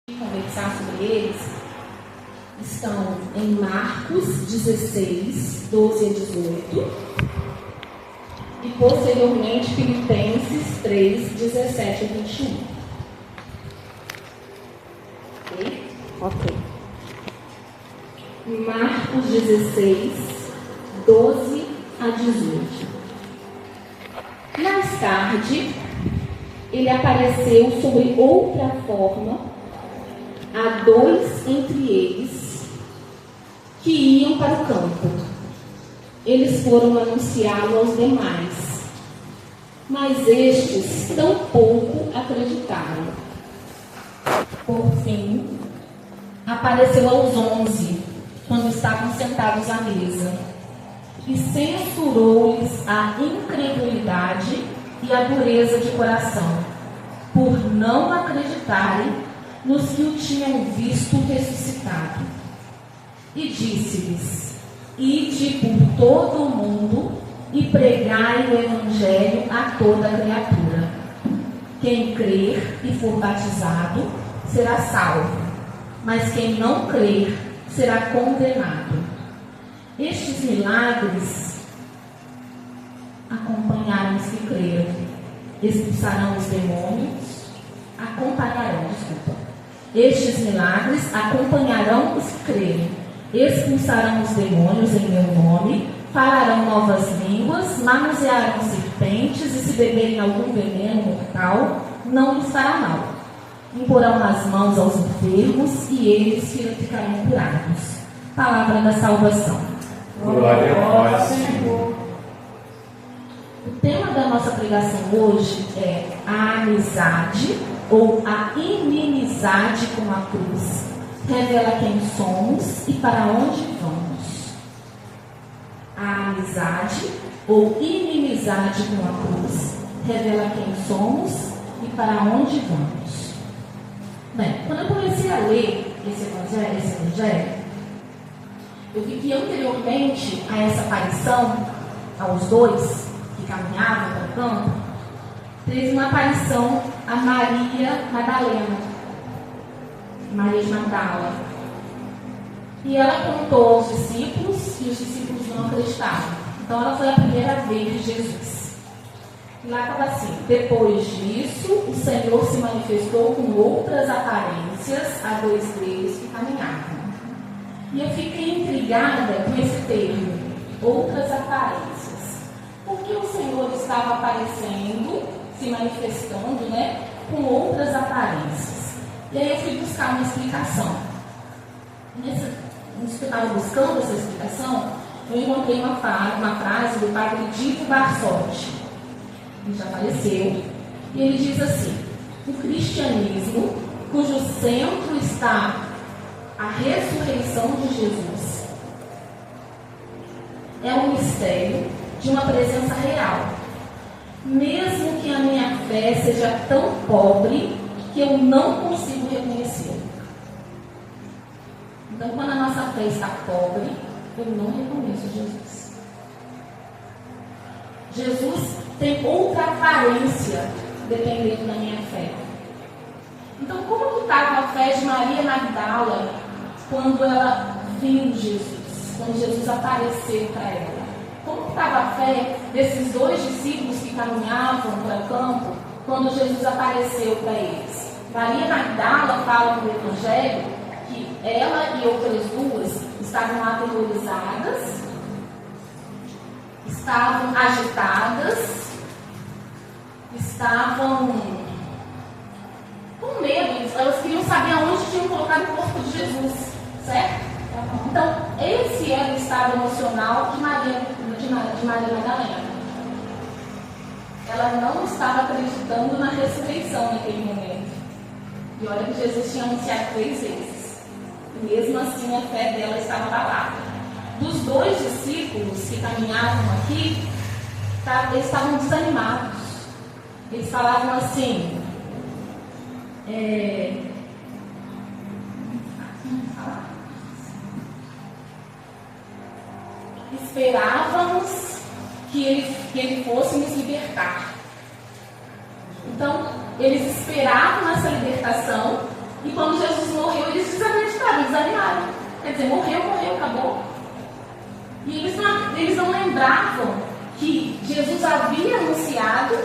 Conversar sobre eles estão em Marcos 16, 12 a 18 e posteriormente Filipenses 3, 17 a 21. Ok. Marcos 16, 12 a 18. Mais tarde, ele apareceu sobre outra forma a dois entre eles que iam para o campo. Eles foram anunciá-lo aos demais, mas estes tampouco acreditaram. Por fim, apareceu aos 11, quando estavam sentados à mesa, e censurou-lhes a incredulidade e a dureza de coração, por não acreditarem nos que o tinham visto ressuscitado. E disse-lhes: ide por todo o mundo e pregai o Evangelho a toda criatura. Quem crer e for batizado será salvo, mas quem não crer será condenado. Estes milagres acompanharam os que creram. Expulsarão os demônios, Estes milagres acompanharão os que crerem. Expulsarão os demônios em meu nome, falarão novas línguas, manusearão serpentes, e se beberem algum veneno mortal, não lhes fará mal. Imporão as mãos aos enfermos e eles ficarão curados. Palavra da salvação. Glória a vós, Senhor. O tema da nossa pregação hoje é a amizade ou a inimizade com a cruz. Revela quem somos e para onde vamos. A amizade ou inimizade com a cruz revela quem somos e para onde vamos. Bem, quando eu comecei a ler esse evangelho, eu vi que anteriormente a essa aparição aos dois que caminhavam para o campo, teve uma aparição a Maria Madalena, Maria de Magdala. E ela contou aos discípulos e os discípulos não acreditavam. Então ela foi a primeira vez de Jesus. E lá estava assim: depois disso, o Senhor se manifestou com outras aparências a dois deles que caminhavam. E eu fiquei intrigada com esse termo, outras aparências. Porque o Senhor estava aparecendo, se manifestando, com outras aparências. E aí eu fui buscar uma explicação. Nisso que eu estava buscando essa explicação, eu encontrei uma frase do padre Divo Barsotti, que já faleceu, e ele diz assim: o cristianismo, cujo centro está a ressurreição de Jesus, é um mistério de uma presença real, mesmo que a minha fé seja tão pobre que eu não consigo reconhecê-lo. Então, quando a nossa fé está pobre, eu não reconheço Jesus. Jesus tem outra aparência dependendo da minha fé. Então, como que estava a fé de Maria Magdala quando ela viu Jesus, quando Jesus apareceu para ela? Como que estava a fé desses dois discípulos que caminhavam para o campo quando Jesus apareceu para eles? Maria Magdala fala no Evangelho que ela e outras duas estavam aterrorizadas, estavam agitadas, estavam com medo. Elas queriam saber aonde tinham colocado o corpo de Jesus, certo? Então, esse era o estado emocional de Maria Madalena. Ela não estava acreditando na ressurreição naquele momento. E olha que Jesus tinha anunciado 3 vezes. E mesmo assim a fé dela estava abalada. Dos dois discípulos que caminhavam aqui, eles estavam desanimados. Eles falavam assim: esperávamos que ele fosse nos libertar. Então, eles esperavam essa libertação, e quando Jesus eles desacreditaram, desanimaram. Quer dizer, morreu, acabou. E eles não lembravam que Jesus havia anunciado,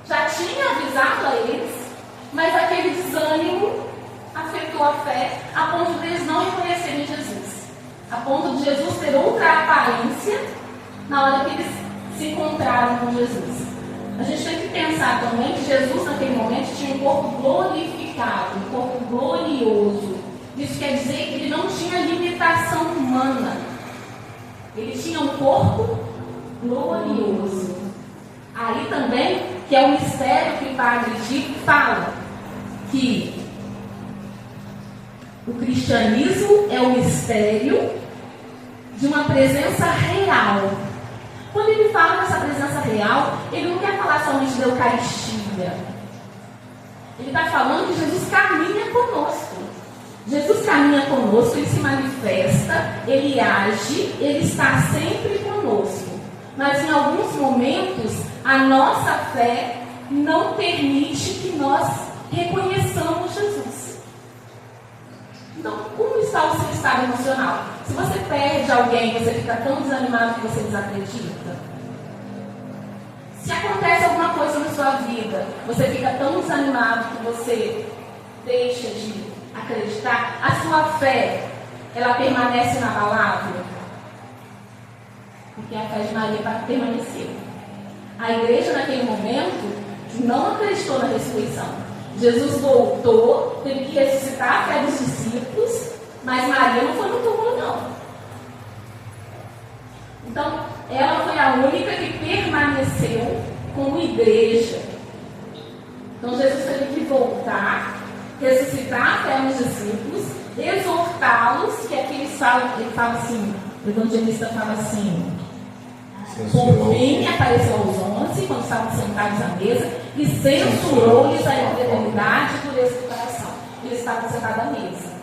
já tinha avisado a eles, mas aquele desânimo afetou a fé a ponto de eles não reconhecerem Jesus. A ponto de Jesus ter outra aparência na hora que eles se encontraram com Jesus. A gente tem que pensar também que Jesus naquele momento tinha um corpo glorificado, um corpo glorioso. Isso quer dizer que ele não tinha limitação humana. Ele tinha um corpo glorioso. Aí também, que é o mistério que o Padre Dico fala, que o cristianismo é o mistério de uma presença real. Quando ele fala dessa presença real, ele não quer falar somente da Eucaristia. Ele está falando que Jesus caminha conosco. Jesus caminha conosco, ele se manifesta, ele age, ele está sempre conosco. Mas em alguns momentos, a nossa fé não permite que nós reconheçamos Jesus. Então, como está o seu estado emocional? Se você perde alguém, você fica tão desanimado que você desacredita? Se acontece alguma coisa na sua vida, você fica tão desanimado que você deixa de acreditar? A sua fé, ela permanece inabalável? Porque a fé de Maria permaneceu. A igreja, naquele momento, não acreditou na ressurreição. Jesus voltou, teve que ressuscitar a fé dos discípulos, mas Maria não foi no túmulo, não. Então, ela foi a única que permaneceu como igreja. Então, Jesus teve que voltar, ressuscitar a fé nos discípulos, exortá-los, que aqui ele fala assim, o evangelista fala assim, por fim apareceu aos 11, quando estavam sentados à mesa, e censurou-lhes a incredulidade e dureza do coração. Eles estavam sentados à mesa,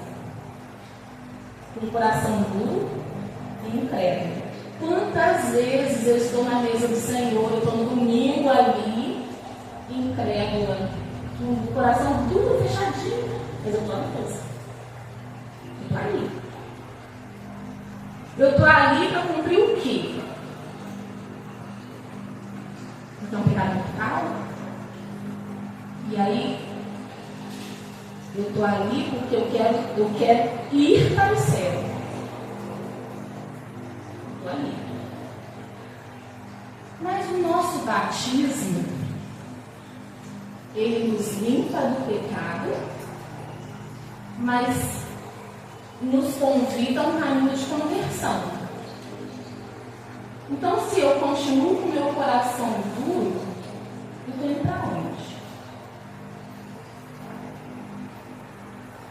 com o coração duro e incrédulo. Quantas vezes eu estou na mesa do Senhor, eu estou no domingo ali, incrédula, com o coração duro, fechadinho, mas eu estou na mesa. Eu estou ali. Eu estou ali para cumprir o quê? Então, pecado mortal. E aí, eu estou ali porque eu quero ir para o céu. Estou ali. Mas o nosso batismo, ele nos limpa do pecado, mas nos convida a um caminho de conversão. Então, se eu continuo com o meu coração duro, eu estou indo para onde?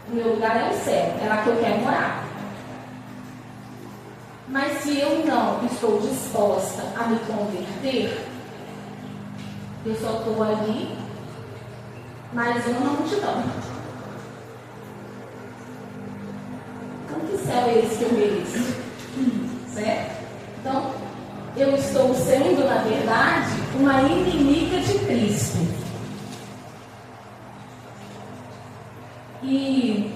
O meu lugar é o céu, é lá que eu quero morar. Mas se eu não estou disposta a me converter, eu só estou ali, mais uma na multidão. Então, que céu é esse que eu mereço? Certo? Então, eu estou sendo, na verdade, uma inimiga de Cristo. E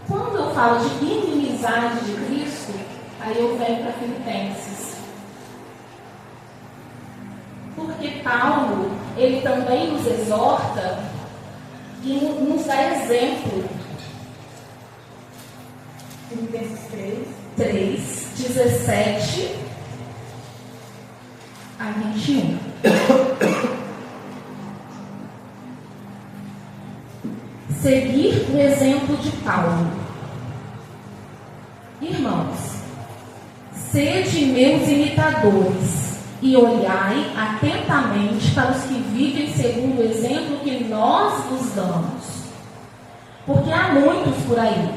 quando eu falo de inimizade de Cristo, aí eu venho para Filipenses. Porque Paulo, ele também nos exorta e nos dá exemplo. Filipenses 3, 17 a 21. Seguir o exemplo de Paulo. Irmãos, sede meus imitadores e olhai atentamente para os que vivem segundo o exemplo que nós vos damos. Porque há muitos por aí,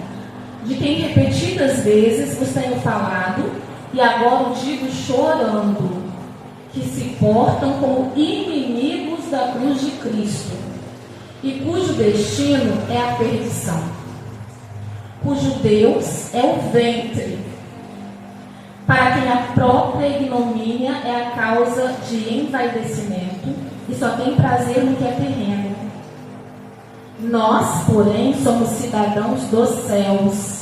de quem repetidas vezes vos tenho falado, e agora o digo chorando, que se portam como inimigos da cruz de Cristo, e cujo destino é a perdição, cujo Deus é o ventre, para quem a própria ignomínia é a causa de envaidecimento, e só tem prazer no que é terreno. Nós, porém, somos cidadãos dos céus.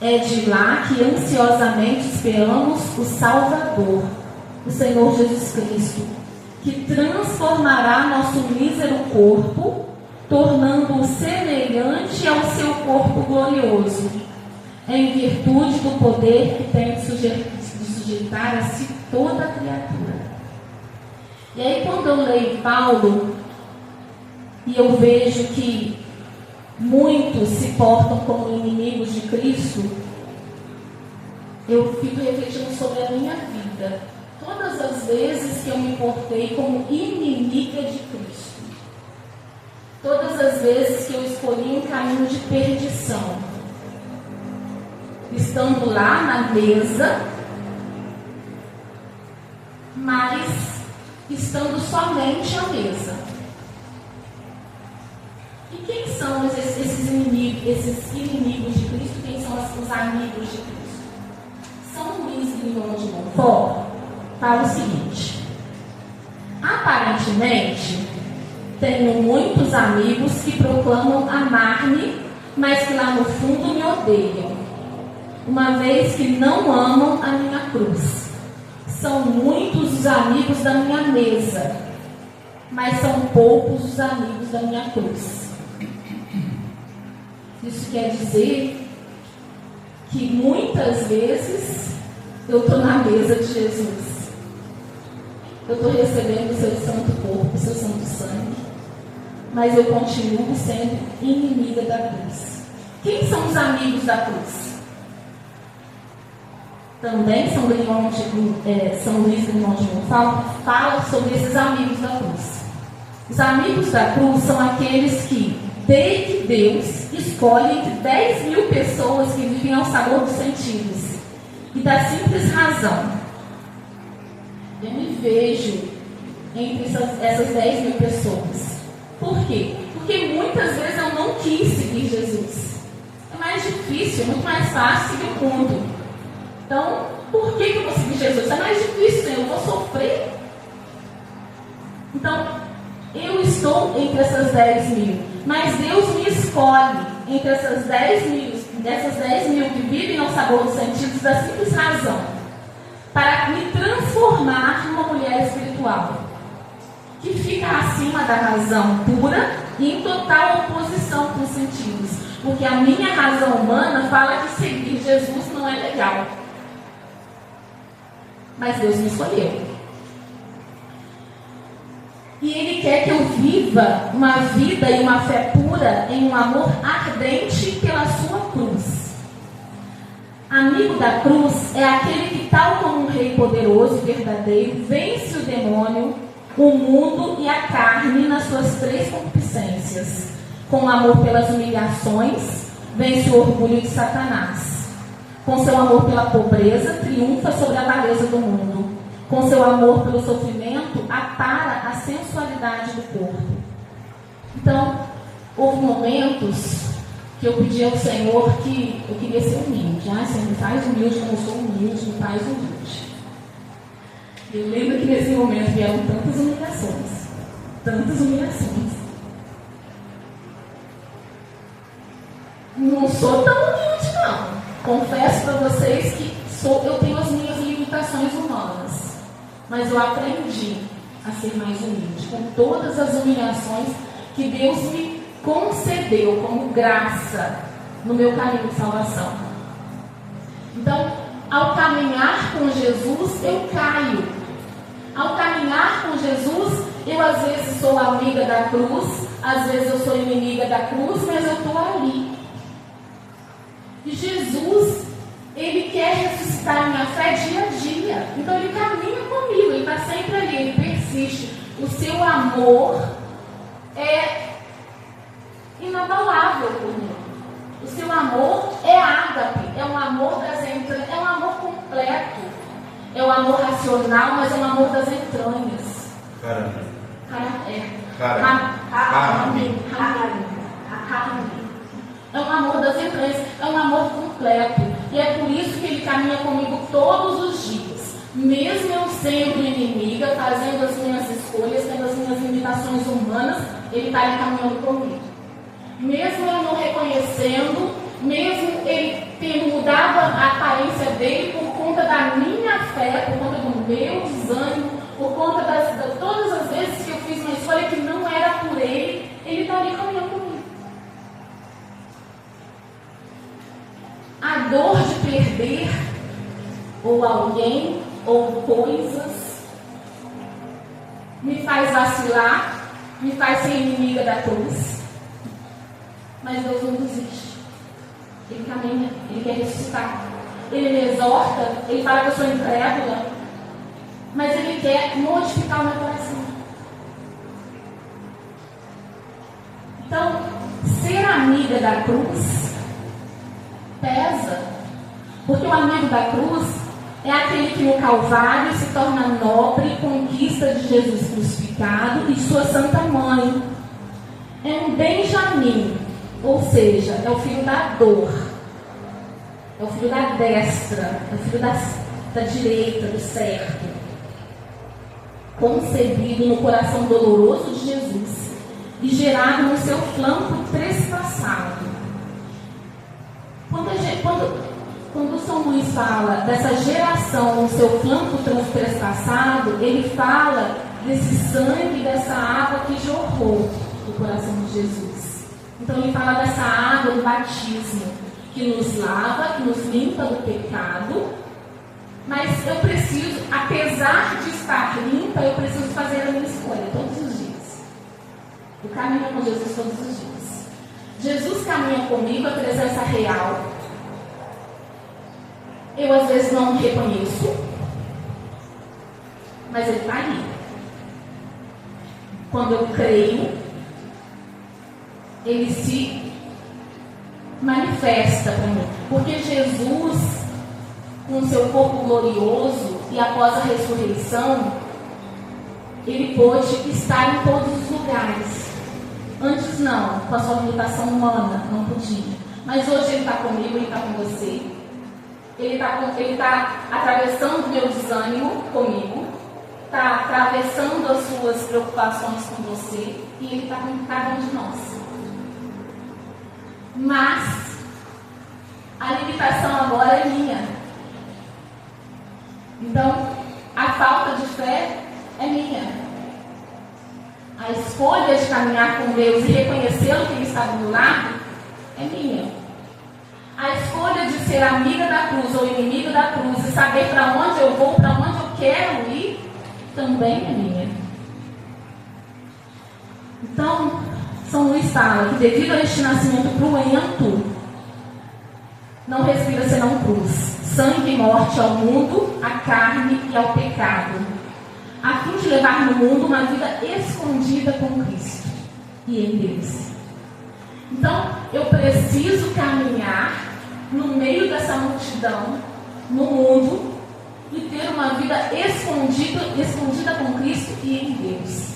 É de lá que ansiosamente esperamos o Salvador, o Senhor Jesus Cristo, que transformará nosso mísero corpo, tornando-o semelhante ao seu corpo glorioso, em virtude do poder que tem de sujeitar a si toda a criatura. E aí, quando eu leio Paulo, e eu vejo que muitos se portam como inimigos de Cristo, eu fico refletindo sobre a minha vida. Todas as vezes que eu me portei como inimiga de Cristo, todas as vezes que eu escolhi um caminho de perdição, estando lá na mesa, mas estando somente à mesa. E quem são esses inimigos de Cristo? Quem são os amigos de Cristo? São Luís Grignon de Montfort fala o seguinte: aparentemente tenho muitos amigos que proclamam amar-me, mas que lá no fundo me odeiam, uma vez que não amam a minha cruz. São muitos os amigos da minha mesa, mas são poucos os amigos da minha cruz. Isso quer dizer que muitas vezes eu estou na mesa de Jesus. Eu estou recebendo o seu santo corpo, o seu santo sangue, mas eu continuo sendo inimiga da cruz. Quem são os amigos da cruz? Também São Luís Grignon de Montfort fala sobre esses amigos da cruz. Os amigos da cruz são aqueles que, desde que Deus escolhe entre 10 mil pessoas que vivem ao sabor dos sentidos e da simples razão. Eu me vejo entre essas 10 mil pessoas. Por quê? Porque muitas vezes eu não quis seguir Jesus. É mais difícil, é muito mais fácil seguir o mundo. Então, por que eu vou seguir Jesus? É mais difícil, eu vou sofrer. Então, eu estou entre essas 10 mil, mas Deus me escolhe entre essas 10 mil que vivem ao sabor dos sentidos da simples razão, para me transformar numa mulher espiritual, que fica acima da razão pura e em total oposição com os sentidos, porque a minha razão humana fala que seguir Jesus não é legal. Mas Deus me escolheu. E Ele quer que eu viva uma vida e uma fé pura em um amor ardente pela sua cruz. Amigo da cruz é aquele que, tal como um rei poderoso e verdadeiro, vence o demônio, o mundo e a carne nas suas 3 concupiscências. Com amor pelas humilhações, vence o orgulho de Satanás. Com seu amor pela pobreza, triunfa sobre a avareza do mundo. Com seu amor pelo sofrimento, apara a sensualidade do corpo. Então, houve momentos que eu pedi ao Senhor que eu queria ser humilde. Senhor, me faz humilde como eu sou humilde, me faz humilde. Eu lembro que nesse momento vieram tantas humilhações. Tantas humilhações. Não sou tão humilde, não. Confesso para vocês que eu tenho as minhas limitações humanas, mas eu aprendi a ser mais humilde, com todas as humilhações que Deus me concedeu como graça no meu caminho de salvação. Então, ao caminhar com Jesus, eu caio. Ao caminhar com Jesus, eu às vezes sou amiga da cruz, às vezes eu sou inimiga da cruz, mas eu estou ali. E Jesus, Ele quer ressuscitar minha fé dia a dia. Então Ele caminha comigo, Ele está sempre ali, Ele persiste. O seu amor é inabalável por mim. O seu amor é ágape, é um amor das entranhas, é um amor completo. É um amor racional, mas é um amor das entranhas. É um amor das entranhas, é um amor completo. E é por isso que Ele caminha comigo todos os dias. Mesmo eu sendo inimiga, fazendo as minhas escolhas, tendo as minhas limitações humanas, Ele está ali caminhando comigo. mesmo eu não reconhecendo, mesmo ele tendo mudado a aparência dele por conta da minha fé, por conta do meu desânimo, por conta de todas as vezes que eu fiz uma escolha que não era por ele, ele está ali caminhando comigo. A dor de perder ou alguém ou coisas me faz vacilar, me faz ser inimiga da cruz. Mas Deus não desiste. Ele caminha, Ele quer ressuscitar. Ele me exorta, Ele fala que eu sou incrédula, mas Ele quer modificar o meu coração. Então, ser amiga da cruz pesa, porque o amigo da cruz é aquele que no Calvário se torna nobre e conquista de Jesus crucificado e sua Santa Mãe. É um Benjamim, ou seja, é o filho da dor, é o filho da destra, é o filho da direita, do certo, concebido no coração doloroso de Jesus e gerado no seu flanco trespassado. Quando São Luís fala dessa geração no seu flanco trespassado, ele fala desse sangue, dessa água que jorrou do coração de Jesus. Então ele fala dessa água do batismo, que nos lava, que nos limpa do pecado. Mas eu preciso, apesar de estar limpa, eu preciso fazer a minha escolha todos os dias. Eu caminho com Jesus todos os dias. Jesus caminha comigo, a presença real. Eu às vezes não reconheço, mas Ele está ali. Quando eu creio, Ele se manifesta para mim. Porque Jesus, com o seu corpo glorioso e após a ressurreição, Ele pôde estar em todos os lugares. Antes não, com a sua limitação humana, não podia. Mas hoje Ele está comigo, Ele está com você. Ele está atravessando o meu desânimo comigo, está atravessando as suas preocupações com você, e Ele está com cada um de nós. Mas a limitação agora é minha. Então, a falta de fé é minha. A escolha de caminhar com Deus e reconhecê-lo que Ele está do meu lado é minha. A escolha de ser amiga da cruz ou inimigo da cruz e saber para onde eu vou, para onde eu quero ir, também é minha. Então, São Luís fala que devido a este nascimento cruento, não respira senão cruz, sangue e morte ao mundo, à carne e ao pecado, a fim de levar no mundo uma vida escondida com Cristo e em Deus. Então, eu preciso caminhar no meio dessa multidão, no mundo, e ter uma vida escondida com Cristo e em Deus.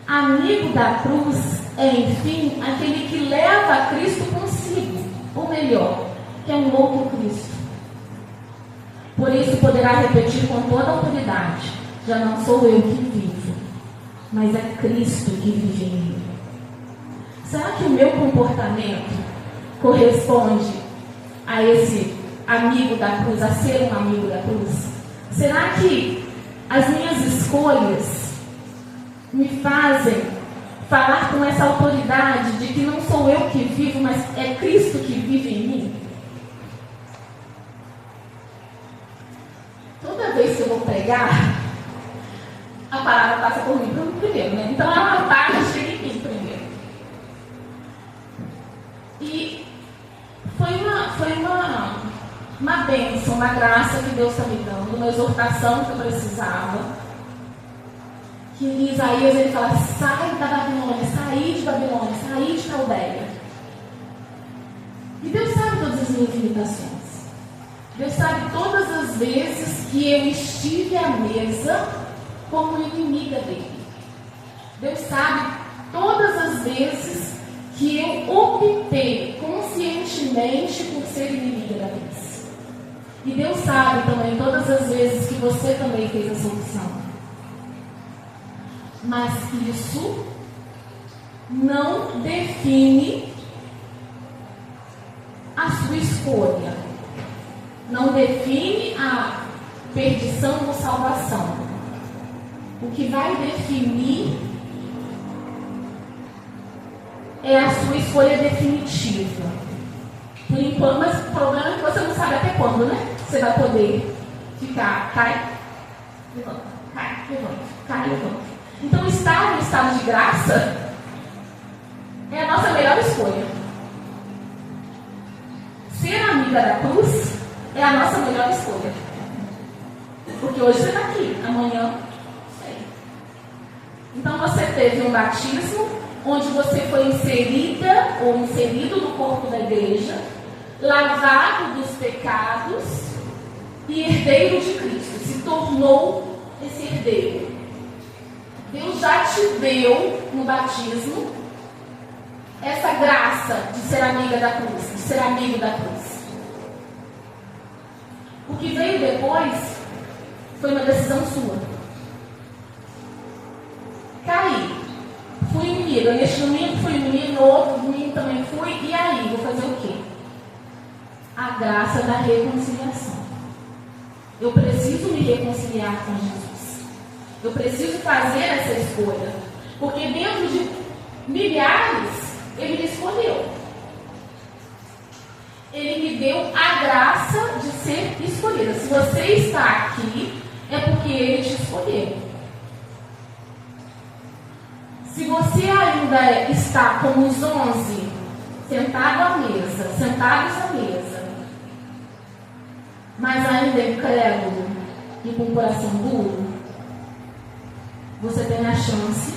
Amigo da cruz é, enfim, aquele que leva Cristo consigo, ou melhor, que é um outro Cristo. Por isso poderá repetir com toda a autoridade: já não sou eu que vivo, mas é Cristo que vive em mim. Será que o meu comportamento corresponde a esse amigo da cruz, a ser um amigo da cruz? Será que as minhas escolhas me fazem falar com essa autoridade de que não sou eu que vivo, mas é Cristo que vive em mim? Toda vez que eu vou pregar, a palavra passa por mim primeiro, né? Então ela parte e chega em mim primeiro. E foi uma bênção, uma graça que Deus está me dando, uma exortação que eu precisava. Que em Isaías ele fala: sai da Babilônia, saí de Babilônia, saí de Caldeia. E Deus sabe todas as minhas limitações. Deus sabe todas as vezes que eu estive à mesa como inimiga dele. Deus sabe todas as vezes que eu optei conscientemente por ser inimiga da cruz. E Deus sabe também todas as vezes que você também fez essa opção. Mas isso não define a sua escolha. Não define a perdição ou salvação. O que vai definir é a sua escolha definitiva. Por enquanto, mas o problema é que você não sabe até quando, né? Você vai poder ficar, cai, levanta, cai, levanta, cai, levanta. Então, estar no estado de graça é a nossa melhor escolha. Ser amiga da cruz é a nossa melhor escolha. Porque hoje você está aqui, amanhã não sei. Então você teve um batismo onde você foi inserida ou inserido no corpo da igreja, lavado dos pecados e herdeiro de Cristo. Se tornou esse herdeiro. Deus já te deu no batismo essa graça de ser amiga da cruz, de ser amigo da cruz. O que veio depois foi uma decisão sua. Caí. Fui inimiga. Neste domingo fui inimiga, no outro domingo também fui. E aí, vou fazer o quê? A graça da reconciliação. Eu preciso me reconciliar com Jesus. Eu preciso fazer essa escolha. Porque dentro de milhares, Ele me escolheu. Ele me deu a graça de ser escolhida. Se você está aqui, é porque Ele te escolheu. Se você ainda está como os 11, sentados à mesa, mas ainda incrédulo e com o coração duro, você tem a chance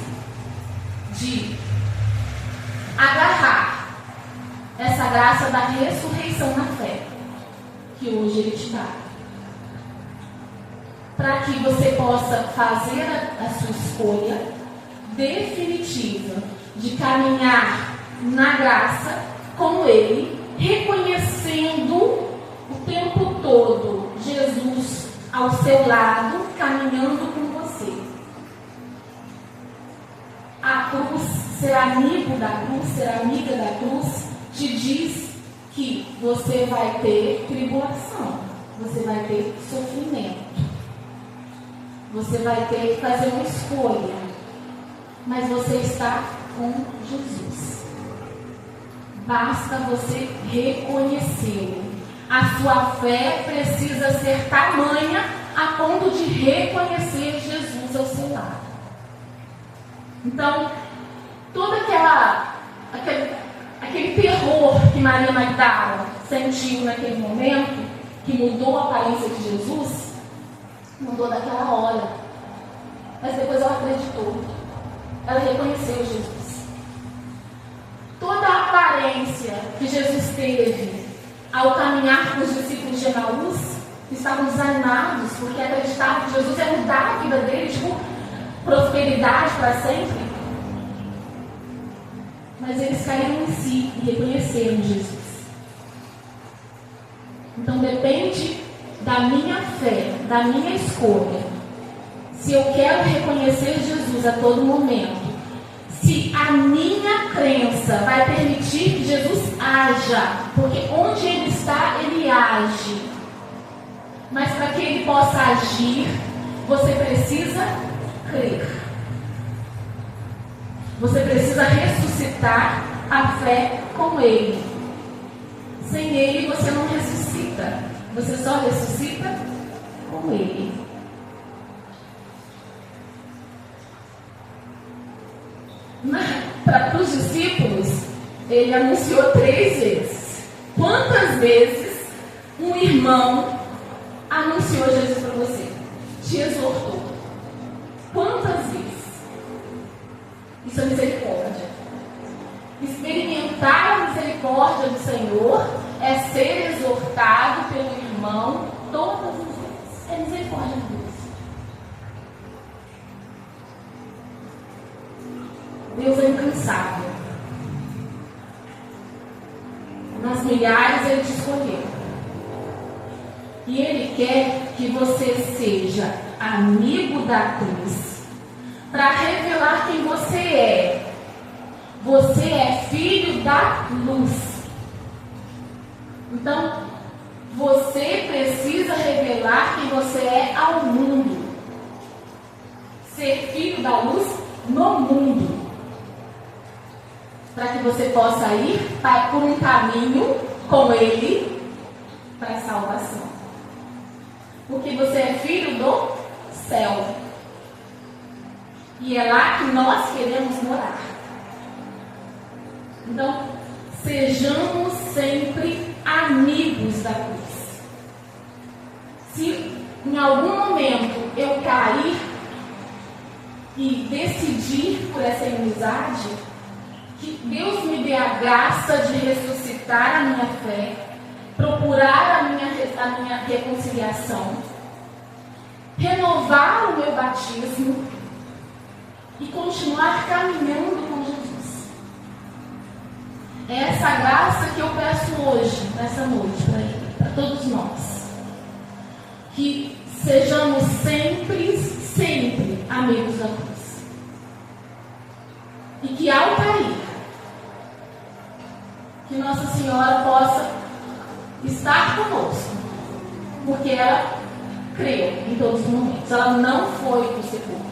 de agarrar essa graça da ressurreição na fé, que hoje Ele te dá. Para que você possa fazer a sua escolha definitiva de caminhar na graça com Ele, reconhecendo o tempo todo Jesus ao seu lado, caminhando com você. A cruz, ser amigo da cruz, ser amiga da cruz, te diz que você vai ter tribulação, você vai ter sofrimento, você vai ter que fazer uma escolha. Mas você está com Jesus. Basta você reconhecê-lo. A sua fé precisa ser tamanha a ponto de reconhecer Jesus ao seu lado. Então, todo aquele terror que Maria Magdala sentiu naquele momento, que mudou a aparência de Jesus, mudou daquela hora. Mas depois ela acreditou. Ela reconheceu Jesus. Toda a aparência que Jesus teve ao caminhar com os discípulos de Emaús, que estavam desanimados, porque acreditavam que Jesus ia mudar a vida deles, tipo, prosperidade para sempre. Mas eles caíram em si e reconheceram Jesus. Então depende da minha fé, da minha escolha. Se eu quero reconhecer Jesus a todo momento, se a minha crença vai permitir que Jesus haja, porque onde Ele está, Ele age. Mas para que Ele possa agir, você precisa crer. Você precisa ressuscitar a fé com Ele. Sem Ele você não ressuscita. Você só ressuscita com Ele. Para os discípulos, Ele anunciou 3 vezes. Quantas vezes um irmão anunciou Jesus para você? Te exortou. Quantas vezes? Isso é misericórdia. Experimentar a misericórdia do Senhor é ser exortado pelo irmão todas as vezes. É misericórdia de Deus. Deus é incansável. Nas milhares Ele te escolheu. E Ele quer que você seja amigo da cruz para revelar quem você é. Você é filho da luz. Então, você precisa revelar quem você é ao mundo. Ser filho da luz no mundo. Para que você possa ir por um caminho com Ele para a salvação. Porque você é filho do céu. E é lá que nós queremos morar. Então, sejamos sempre amigos da cruz. Se em algum momento eu cair e decidir por essa inimizade, que Deus me dê a graça de ressuscitar a minha fé, procurar a minha reconciliação, renovar o meu batismo e continuar caminhando com Jesus. É essa graça que eu peço hoje, nessa noite, para todos nós. Que sejamos sempre, sempre amigos da cruz. E que ao cair, que Nossa Senhora possa estar conosco, porque ela creu em todos os momentos. Ela não foi para o sepulcro.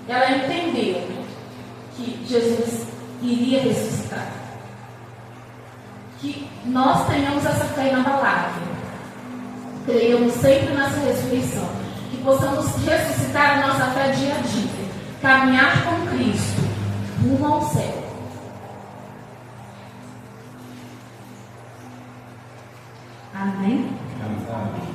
Ela entendeu que Jesus iria ressuscitar. Que nós tenhamos essa fé inabalável. Creiamos sempre nessa ressurreição. Que possamos ressuscitar a nossa fé dia a dia. Caminhar com Cristo rumo ao céu. Amém? Amém.